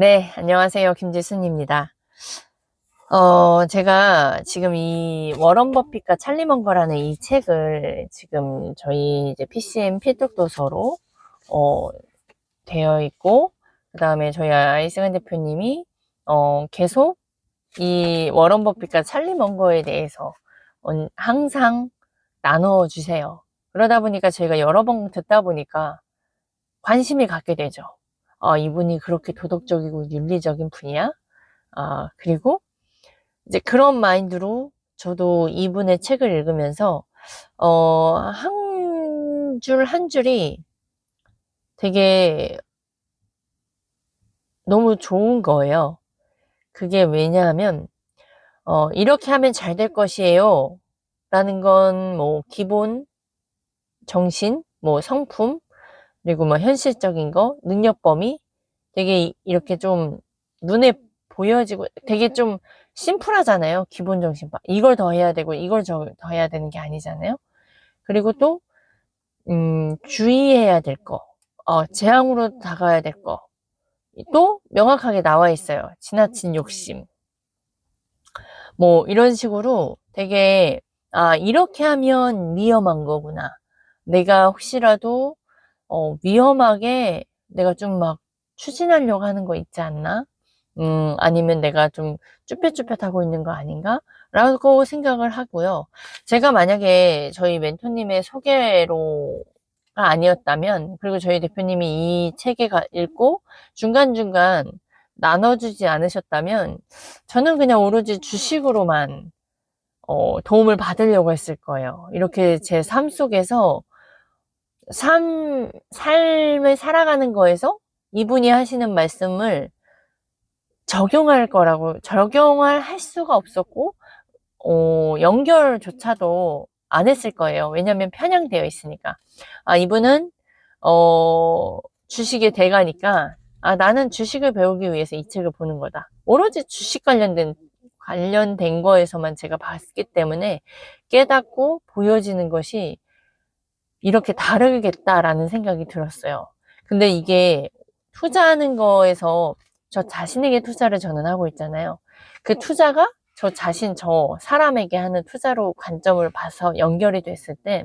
네, 안녕하세요. 김지순입니다. 제가 지금 이 워런 버핏과 찰리 먼거라는 이 책을 지금 저희 이제 PCM 필독 도서로 어, 되어 있고, 그 다음에 저희 아이승환 대표님이 계속 이 워런 버핏과 찰리 먼거에 대해서 항상 나눠주세요. 그러다 보니까 저희가 여러 번 듣다 보니까 관심이 갖게 되죠. 이분이 그렇게 도덕적이고 윤리적인 분이야? 그리고 이제 그런 마인드로 저도 이분의 책을 읽으면서, 한 줄 한 줄이 되게 너무 좋은 거예요. 그게 왜냐하면, 이렇게 하면 잘 될 것이에요. 라는 건 뭐, 기본, 정신, 뭐, 성품, 그리고 뭐, 현실적인 거, 능력 범위, 되게 이렇게 좀 눈에 보여지고 되게 좀 심플하잖아요. 기본 정신파. 이걸 더 해야 되고 이걸 더 해야 되는 게 아니잖아요. 그리고 또 주의해야 될 거, 재앙으로 다가야 될 거, 또 명확하게 나와 있어요. 지나친 욕심. 뭐 이런 식으로 되게 이렇게 하면 위험한 거구나. 내가 혹시라도 위험하게 내가 좀 막 추진하려고 하는 거 있지 않나? 아니면 내가 좀 쭈뼛쭈뼛하고 있는 거 아닌가? 라고 생각을 하고요. 제가 만약에 저희 멘토님의 소개로가 아니었다면, 그리고 저희 대표님이 이 책에 읽고 중간중간 나눠주지 않으셨다면, 저는 그냥 오로지 주식으로만 도움을 받으려고 했을 거예요. 이렇게 제 삶 속에서 삶을 살아가는 거에서 이분이 하시는 말씀을 적용을 할 수가 없었고, 연결조차도 안 했을 거예요. 왜냐면 편향되어 있으니까. 이분은, 주식의 대가니까, 나는 주식을 배우기 위해서 이 책을 보는 거다. 오로지 주식 관련된 거에서만 제가 봤기 때문에 깨닫고 보여지는 것이 이렇게 다르겠다라는 생각이 들었어요. 근데 이게 투자하는 거에서 저 자신에게 투자를 저는 하고 있잖아요. 그 투자가 저 사람에게 하는 투자로 관점을 봐서 연결이 됐을 때,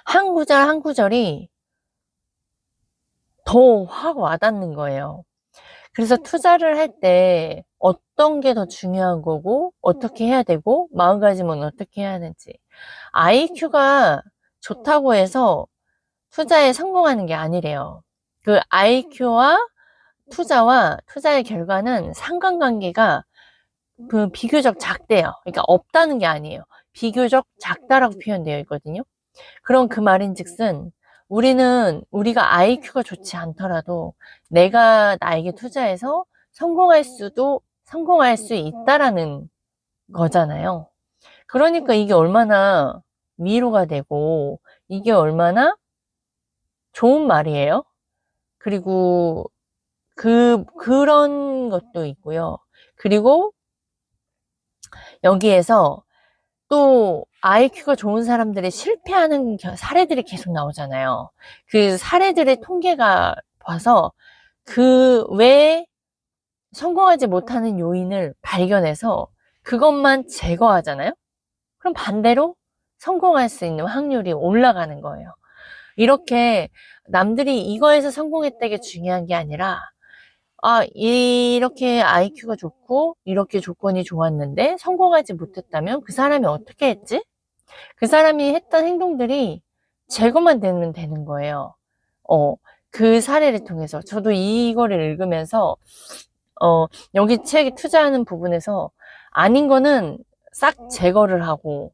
한 구절 한 구절이 더 확 와닿는 거예요. 그래서 투자를 할 때 어떤 게 더 중요한 거고, 어떻게 해야 되고, 마음가짐은 어떻게 해야 하는지. IQ가 좋다고 해서 투자에 성공하는 게 아니래요. 그 IQ와 투자의 결과는 상관관계가 비교적 작대요. 그러니까 없다는 게 아니에요. 비교적 작다라고 표현되어 있거든요. 그럼 그 말인즉슨 우리가 IQ가 좋지 않더라도 내가 나에게 투자해서 성공할 수 있다라는 거잖아요. 그러니까 이게 얼마나 위로가 되고 이게 얼마나 좋은 말이에요. 그리고 그런 것도 있고요. 그리고 여기에서 또 IQ가 좋은 사람들이 실패하는 사례들이 계속 나오잖아요. 그 사례들의 통계가 봐서 그 외에 성공하지 못하는 요인을 발견해서 그것만 제거하잖아요. 그럼 반대로 성공할 수 있는 확률이 올라가는 거예요. 이렇게 남들이 이거에서 성공했다는 게 중요한 게 아니라, 이렇게 IQ가 좋고, 이렇게 조건이 좋았는데, 성공하지 못했다면 그 사람이 어떻게 했지? 그 사람이 했던 행동들이 제거만 되면 되는 거예요. 그 사례를 통해서. 저도 이거를 읽으면서, 여기 책에 투자하는 부분에서 아닌 거는 싹 제거를 하고,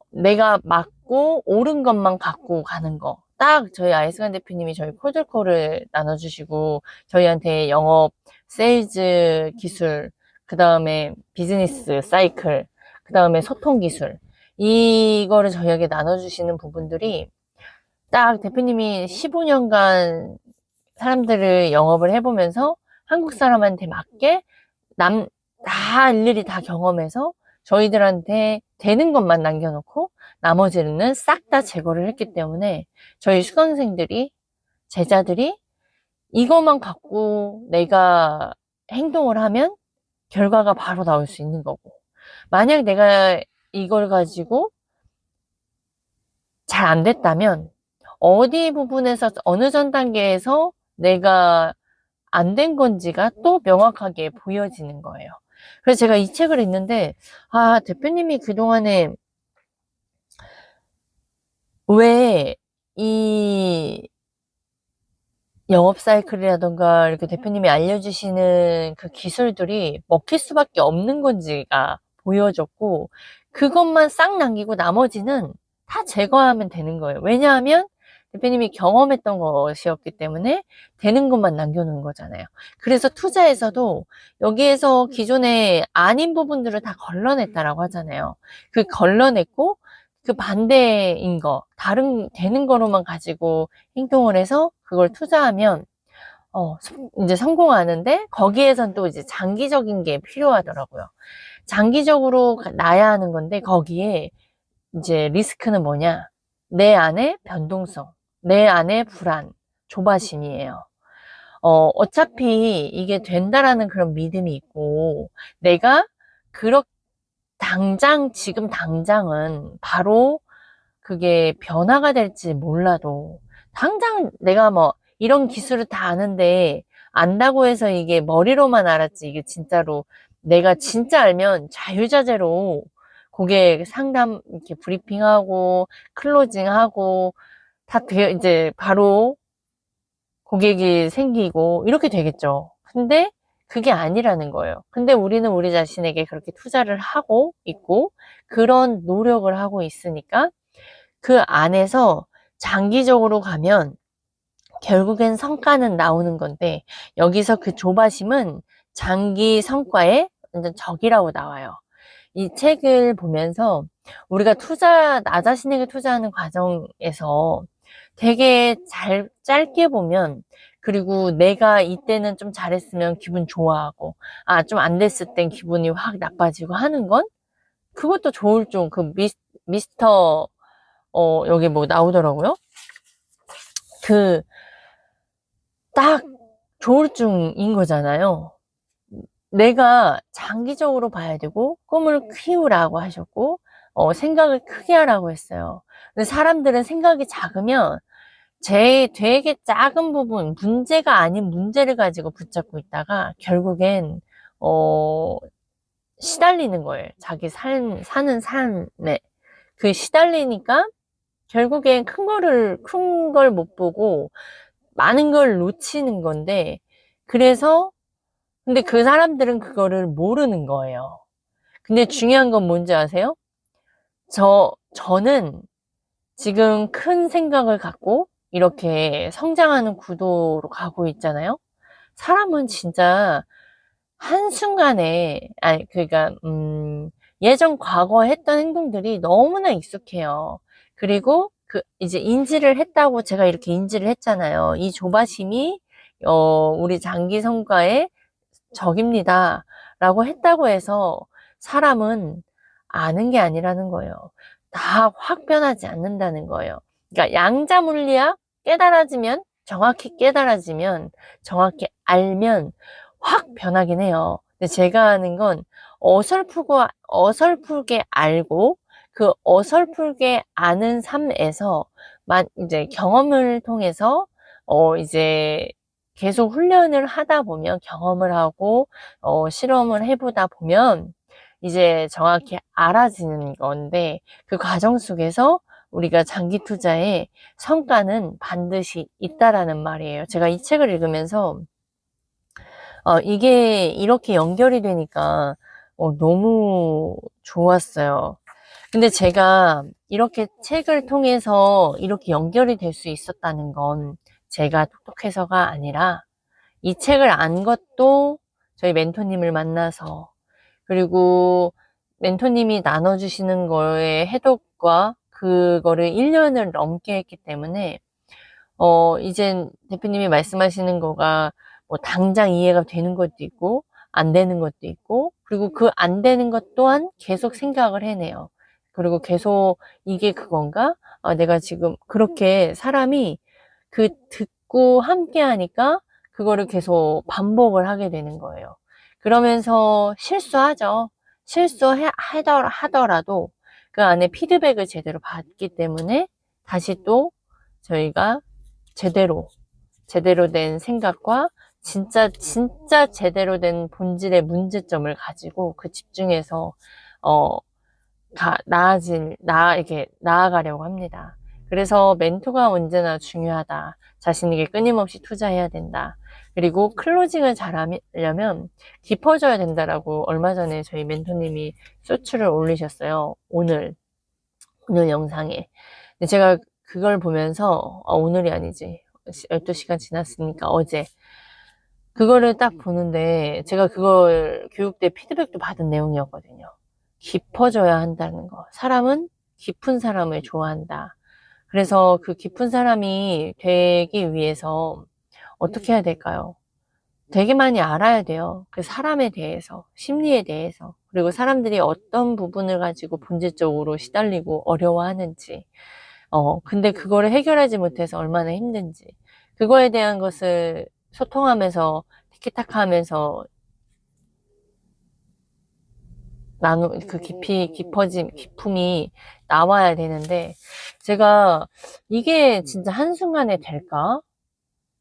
내가 맞고 옳은 것만 갖고 가는 거. 딱 저희 아이스간 대표님이 저희 콜드콜을 나눠주시고 저희한테 영업, 세일즈 기술, 그 다음에 비즈니스 사이클, 그 다음에 소통 기술, 이거를 저희에게 나눠주시는 부분들이 딱 대표님이 15년간 사람들을 영업을 해보면서 한국 사람한테 맞게 일일이 다 경험해서 저희들한테 되는 것만 남겨놓고 나머지는 싹 다 제거를 했기 때문에 저희 수강생들이, 제자들이 이것만 갖고 내가 행동을 하면 결과가 바로 나올 수 있는 거고, 만약 내가 이걸 가지고 잘 안 됐다면 어디 부분에서 어느 전 단계에서 내가 안 된 건지가 또 명확하게 보여지는 거예요. 그래서 제가 이 책을 읽는데, 아, 대표님이 그동안에 왜 이 영업 사이클이라던가 이렇게 대표님이 알려주시는 그 기술들이 먹힐 수밖에 없는 건지가 보여졌고, 그것만 싹 남기고 나머지는 다 제거하면 되는 거예요. 왜냐하면 대표님이 경험했던 것이었기 때문에 되는 것만 남겨놓은 거잖아요. 그래서 투자에서도 여기에서 기존에 아닌 부분들을 다 걸러냈다라고 하잖아요. 그 걸러냈고 그 반대인 거, 다른 되는 거로만 가지고 행동을 해서 그걸 투자하면 이제 성공하는데, 거기에선 또 이제 장기적인 게 필요하더라고요. 장기적으로 나야 하는 건데, 거기에 이제 리스크는 뭐냐? 내 안의 변동성, 내 안의 불안, 조바심이에요. 어차피 이게 된다라는 그런 믿음이 있고, 내가 지금 당장은 바로 그게 변화가 될지 몰라도, 당장 내가 뭐 이런 기술을 다 아는데 안다고 해서 이게 머리로만 알았지, 이게 진짜로 내가 진짜 알면 자유자재로 고객 상담 이렇게 브리핑하고 클로징하고 다 이제 바로 고객이 생기고 이렇게 되겠죠. 근데 그게 아니라는 거예요. 근데 우리는 우리 자신에게 그렇게 투자를 하고 있고 그런 노력을 하고 있으니까 그 안에서 장기적으로 가면 결국엔 성과는 나오는 건데, 여기서 그 조바심은 장기 성과의 완전 적이라고 나와요. 이 책을 보면서 우리가 나 자신에게 투자하는 과정에서 되게 짧게 보면, 그리고 내가 이때는 좀 잘했으면 기분 좋아하고, 좀 안 됐을 땐 기분이 확 나빠지고 하는 건, 그것도 조울증, 미스터, 여기 뭐 나오더라고요. 딱 조울증인 거잖아요. 내가 장기적으로 봐야 되고 꿈을 키우라고 하셨고 생각을 크게 하라고 했어요. 근데 사람들은 생각이 작으면 되게 작은 부분, 문제가 아닌 문제를 가지고 붙잡고 있다가 결국엔 어, 시달리는 거예요. 자기 사는 삶에 그 시달리니까 결국엔 큰 걸 못 보고 많은 걸 놓치는 건데, 그래서 근데 그 사람들은 그거를 모르는 거예요. 근데 중요한 건 뭔지 아세요? 저는 지금 큰 생각을 갖고 이렇게 성장하는 구도로 가고 있잖아요. 사람은 진짜 한순간에, 그러니까, 예전 과거에 했던 행동들이 너무나 익숙해요. 그리고 이제 인지를 했다고 제가 이렇게 인지를 했잖아요. 이 조바심이, 우리 장기 성과의 적입니다. 라고 했다고 해서 사람은 아는 게 아니라는 거예요. 다 확 변하지 않는다는 거예요. 그러니까 양자 물리학 정확히 깨달아지면, 정확히 알면 확 변하긴 해요. 근데 제가 하는 건 어설프게 알고 그 어설프게 아는 삶에서 이제 경험을 통해서 이제 계속 훈련을 하다 보면, 경험을 하고 실험을 해보다 보면 이제 정확히 알아지는 건데, 그 과정 속에서 우리가 장기 투자의 성과는 반드시 있다라는 말이에요. 제가 이 책을 읽으면서 이게 이렇게 연결이 되니까 너무 좋았어요. 근데 제가 이렇게 책을 통해서 이렇게 연결이 될 수 있었다는 건 제가 똑똑해서가 아니라, 이 책을 안 것도 저희 멘토님을 만나서, 그리고 멘토님이 나눠주시는 거에 해독과 그거를 1년을 넘게 했기 때문에 이젠 대표님이 말씀하시는 거가 뭐 당장 이해가 되는 것도 있고 안 되는 것도 있고, 그리고 그 안 되는 것 또한 계속 생각을 해내요. 그리고 계속 이게 그건가? 내가 지금 그렇게 사람이 듣고 함께 하니까 그거를 계속 반복을 하게 되는 거예요. 그러면서 실수하죠. 하더라도 그 안에 피드백을 제대로 받기 때문에 다시 또 저희가 제대로 된 생각과 진짜 제대로 된 본질의 문제점을 가지고 그 집중해서 이렇게 나아가려고 합니다. 그래서 멘토가 언제나 중요하다. 자신에게 끊임없이 투자해야 된다. 그리고 클로징을 잘하려면 깊어져야 된다라고 얼마 전에 저희 멘토님이 쇼츠를 올리셨어요. 오늘 영상에. 근데 제가 그걸 보면서, 오늘이 아니지. 12시간 지났으니까 어제. 그거를 딱 보는데 제가 그걸 교육 때 피드백도 받은 내용이었거든요. 깊어져야 한다는 거. 사람은 깊은 사람을 좋아한다. 그래서 그 깊은 사람이 되기 위해서 어떻게 해야 될까요? 되게 많이 알아야 돼요. 그 사람에 대해서, 심리에 대해서, 그리고 사람들이 어떤 부분을 가지고 본질적으로 시달리고 어려워하는지, 근데 그거를 해결하지 못해서 얼마나 힘든지, 그거에 대한 것을 소통하면서, 티키타카 하면서 그 기품이 나와야 되는데, 제가 이게 진짜 한순간에 될까?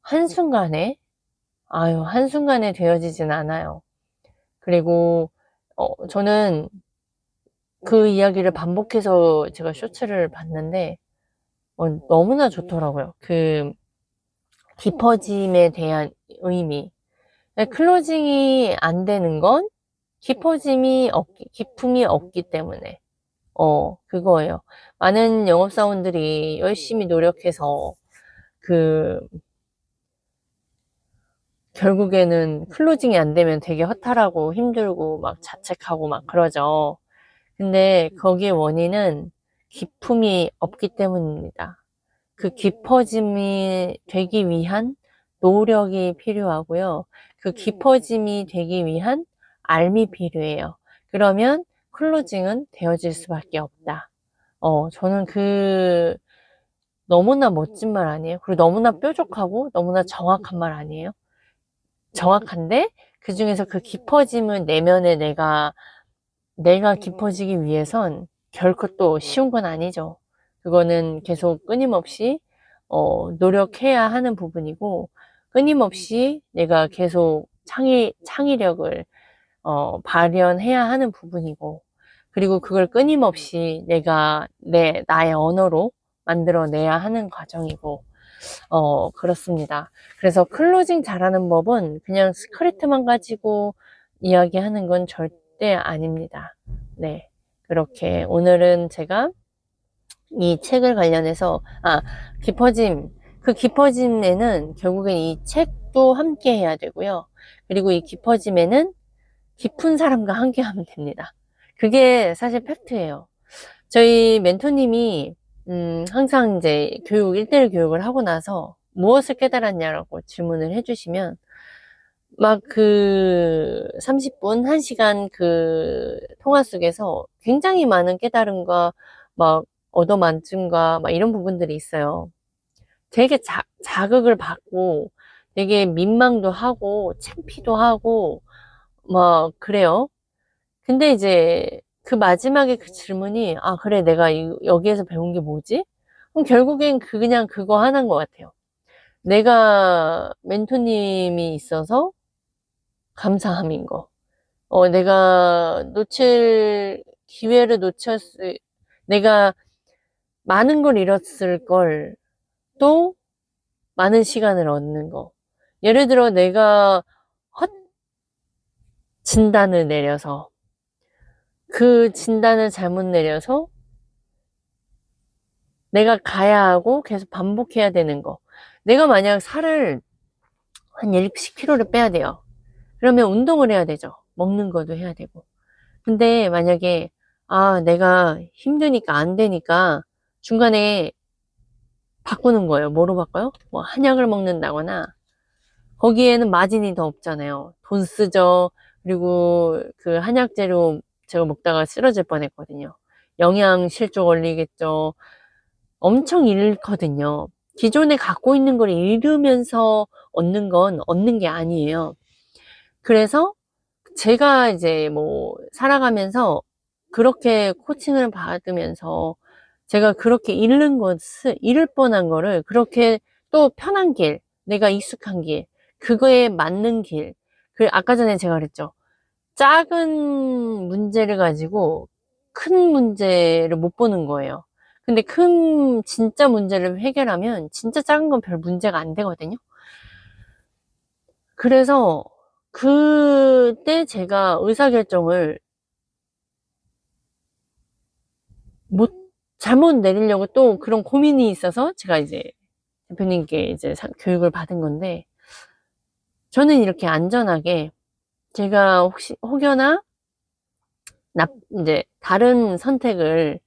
한순간에? 한순간에 되어지진 않아요. 그리고, 저는 그 이야기를 반복해서 제가 쇼츠를 봤는데, 너무나 좋더라고요. 그 깊어짐에 대한 의미. 클로징이 안 되는 건 기품이 없기 때문에. 그거예요. 많은 영업사원들이 열심히 노력해서, 결국에는 클로징이 안 되면 되게 허탈하고 힘들고 막 자책하고 막 그러죠. 근데 거기에 원인은 기품이 없기 때문입니다. 그 깊어짐이 되기 위한 노력이 필요하고요. 그 깊어짐이 되기 위한 알미 필요해요. 그러면 클로징은 되어질 수밖에 없다. 저는 너무나 멋진 말 아니에요? 그리고 너무나 뾰족하고 너무나 정확한 말 아니에요? 정확한데 그 중에서 그 깊어짐을 내면에 내가 깊어지기 위해선 결코 또 쉬운 건 아니죠. 그거는 계속 끊임없이 노력해야 하는 부분이고, 끊임없이 내가 계속 창의력을 발현해야 하는 부분이고, 그리고 그걸 끊임없이 내가 나의 언어로 만들어내야 하는 과정이고, 그렇습니다. 그래서 클로징 잘하는 법은 그냥 스크립트만 가지고 이야기하는 건 절대 아닙니다. 네. 그렇게 오늘은 제가 이 책을 관련해서, 그 깊어짐에는 결국엔 이 책도 함께 해야 되고요. 그리고 이 깊어짐에는 깊은 사람과 함께 하면 됩니다. 그게 사실 팩트예요. 저희 멘토님이 항상 이제 1대1 교육을 하고 나서 무엇을 깨달았냐라고 질문을 해주시면, 막 30분, 1시간 그 통화 속에서 굉장히 많은 깨달음과 막 얻어만짐과 막 이런 부분들이 있어요. 되게 자극을 받고 되게 민망도 하고 창피도 하고 막 그래요. 근데 이제 그 마지막에 그 질문이, 그래, 내가 여기에서 배운 게 뭐지? 그럼 결국엔 그냥 그거 하나인 것 같아요. 내가 멘토님이 있어서 감사함인 거. 내가 내가 많은 걸 잃었을 걸 또 많은 시간을 얻는 거. 예를 들어 내가 진단을 내려서 그 진단을 잘못 내려서 내가 가야 하고 계속 반복해야 되는 거. 내가 만약 살을 한 10kg를 빼야 돼요. 그러면 운동을 해야 되죠. 먹는 것도 해야 되고. 근데 만약에 내가 힘드니까 안 되니까 중간에 바꾸는 거예요. 뭐로 바꿔요? 뭐 한약을 먹는다거나, 거기에는 마진이 더 없잖아요. 돈 쓰죠. 그리고 그 한약재료 제가 먹다가 쓰러질 뻔했거든요. 영양 실조 걸리겠죠. 엄청 잃거든요. 기존에 갖고 있는 걸 잃으면서 얻는 게 아니에요. 그래서 제가 이제 뭐 살아가면서 그렇게 코칭을 받으면서 제가 그렇게 잃을 뻔한 거를 그렇게 또 편한 길, 내가 익숙한 길, 그거에 맞는 길. 아까 전에 제가 그랬죠. 작은 문제를 가지고 큰 문제를 못 보는 거예요. 근데 진짜 문제를 해결하면 진짜 작은 건 별 문제가 안 되거든요. 그래서 그때 제가 의사결정을 못, 잘못 내리려고 또 그런 고민이 있어서 제가 이제 대표님께 이제 교육을 받은 건데, 저는 이렇게 안전하게 제가 혹여나 이제 다른 선택을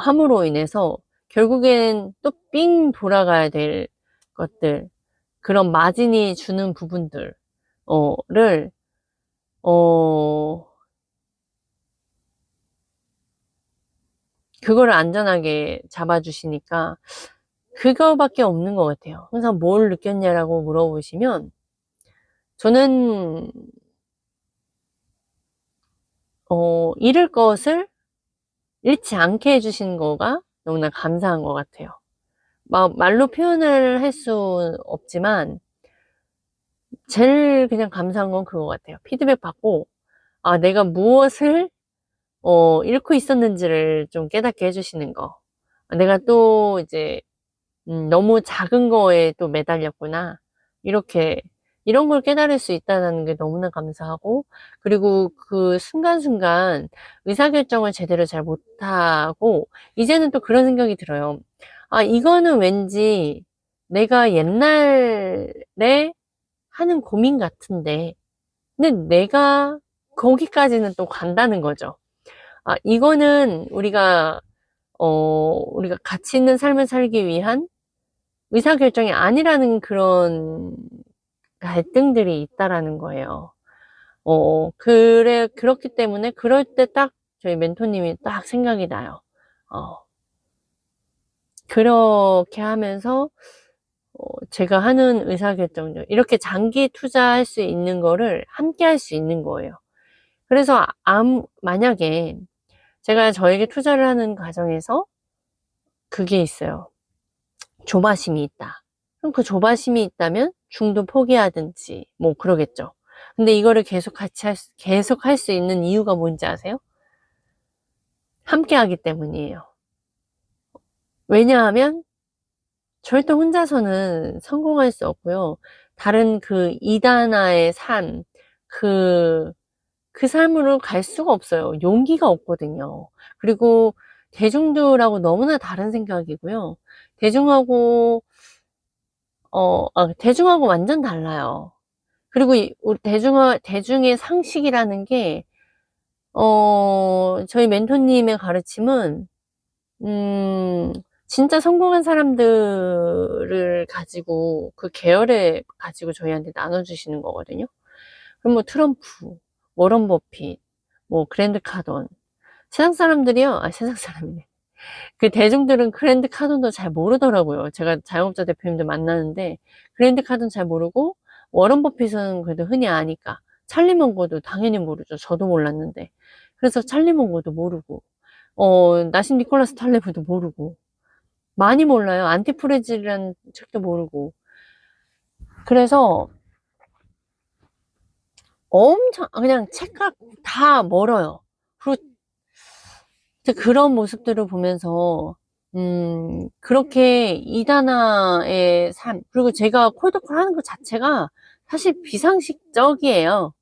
함으로 인해서 결국엔 또 삥 돌아가야 될 것들, 그런 마진이 주는 부분들, 를, 그거를 안전하게 잡아주시니까 그거밖에 없는 것 같아요. 항상 뭘 느꼈냐라고 물어보시면, 저는, 잃을 것을 잃지 않게 해주신 거가 너무나 감사한 것 같아요. 말로 표현을 할 수 없지만, 제일 그냥 감사한 건 그거 같아요. 피드백 받고, 내가 무엇을, 잃고 있었는지를 좀 깨닫게 해주시는 거. 내가 또 이제, 너무 작은 거에 또 매달렸구나. 이런 걸 깨달을 수 있다는 게 너무나 감사하고, 그리고 그 순간순간 의사결정을 제대로 잘 못하고, 이제는 또 그런 생각이 들어요. 이거는 왠지 내가 옛날에 하는 고민 같은데, 근데 내가 거기까지는 또 간다는 거죠. 이거는 우리가 가치 있는 삶을 살기 위한 의사결정이 아니라는 그런 갈등들이 있다라는 거예요. 그렇기 때문에 그럴 때 딱 저희 멘토님이 딱 생각이 나요. 그렇게 하면서, 제가 하는 의사결정들, 이렇게 장기 투자할 수 있는 거를 함께 할 수 있는 거예요. 그래서, 만약에 제가 저에게 투자를 하는 과정에서 그게 있어요. 조바심이 있다. 그럼 그 조바심이 있다면 중도 포기하든지 뭐 그러겠죠. 근데 이거를 계속 할 수 있는 이유가 뭔지 아세요? 함께 하기 때문이에요. 왜냐하면 절대 혼자서는 성공할 수 없고요. 다른 그 이단아의 삶, 그, 그 삶으로 갈 수가 없어요. 용기가 없거든요. 그리고 대중들하고 너무나 다른 생각이고요. 대중하고 완전 달라요. 그리고 우리 대중의 상식이라는 게, 저희 멘토님의 가르침은, 진짜 성공한 사람들을 가지고, 그 계열을 가지고 저희한테 나눠주시는 거거든요. 그럼 뭐 트럼프, 워런 버핏, 뭐 그랜드 카돈. 세상 사람이네. 그 대중들은 그랜드 카돈도 잘 모르더라고요. 제가 자영업자 대표님들 만나는데 그랜드 카돈 잘 모르고 워런 버핏은 그래도 흔히 아니까 찰리 먼고도 당연히 모르죠. 저도 몰랐는데. 그래서 찰리 먼고도 모르고 나신 니콜라스 탈레브도 모르고 많이 몰라요. 안티프레질이라는 책도 모르고. 그래서 엄청 그냥 책각 다 멀어요. 그리고 그런 모습들을 보면서 그렇게 이단아의 삶, 그리고 제가 콜드콜 하는 것 자체가 사실 비상식적이에요.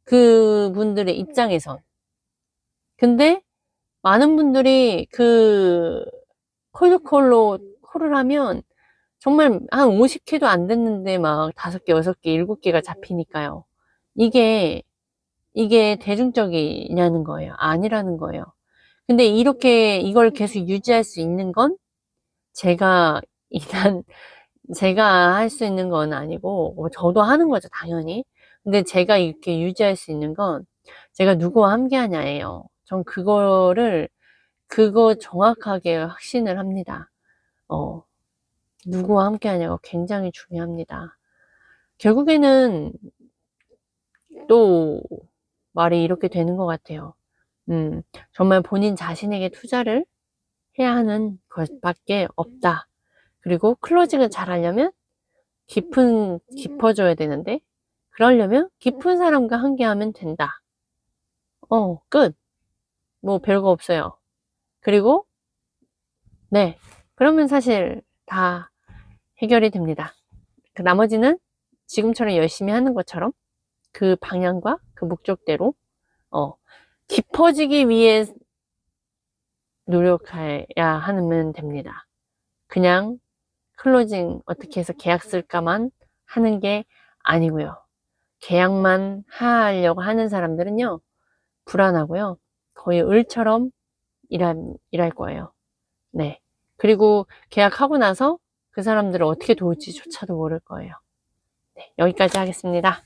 그분들의 입장에선. 근데 많은 분들이 그 콜드콜로 콜을 하면 정말 한 50개도 안 됐는데 막 5개, 6개, 7개가 잡히니까요. 이게 대중적이냐는 거예요. 아니라는 거예요. 근데 이걸 계속 유지할 수 있는 건 제가 일단 제가 할 수 있는 건 아니고 저도 하는 거죠, 당연히. 근데 제가 이렇게 유지할 수 있는 건 제가 누구와 함께 하냐예요. 전 그거 정확하게 확신을 합니다. 어, 누구와 함께 하냐가 굉장히 중요합니다. 결국에는 또 말이 이렇게 되는 것 같아요. 정말 본인 자신에게 투자를 해야 하는 것밖에 없다. 그리고 클로징을 잘 하려면 깊어져야 되는데, 그러려면 깊은 사람과 함께 하면 된다. 끝. 뭐 별거 없어요. 그리고, 네. 그러면 사실 다 해결이 됩니다. 그 나머지는 지금처럼 열심히 하는 것처럼 그 방향과 그 목적대로, 깊어지기 위해 노력해야 하면 됩니다. 그냥 클로징 어떻게 해서 계약 쓸까만 하는 게 아니고요. 계약만 하려고 하는 사람들은요, 불안하고요. 거의 을처럼 일할 거예요. 네. 그리고 계약하고 나서 그 사람들을 어떻게 도울지조차도 모를 거예요. 네, 여기까지 하겠습니다.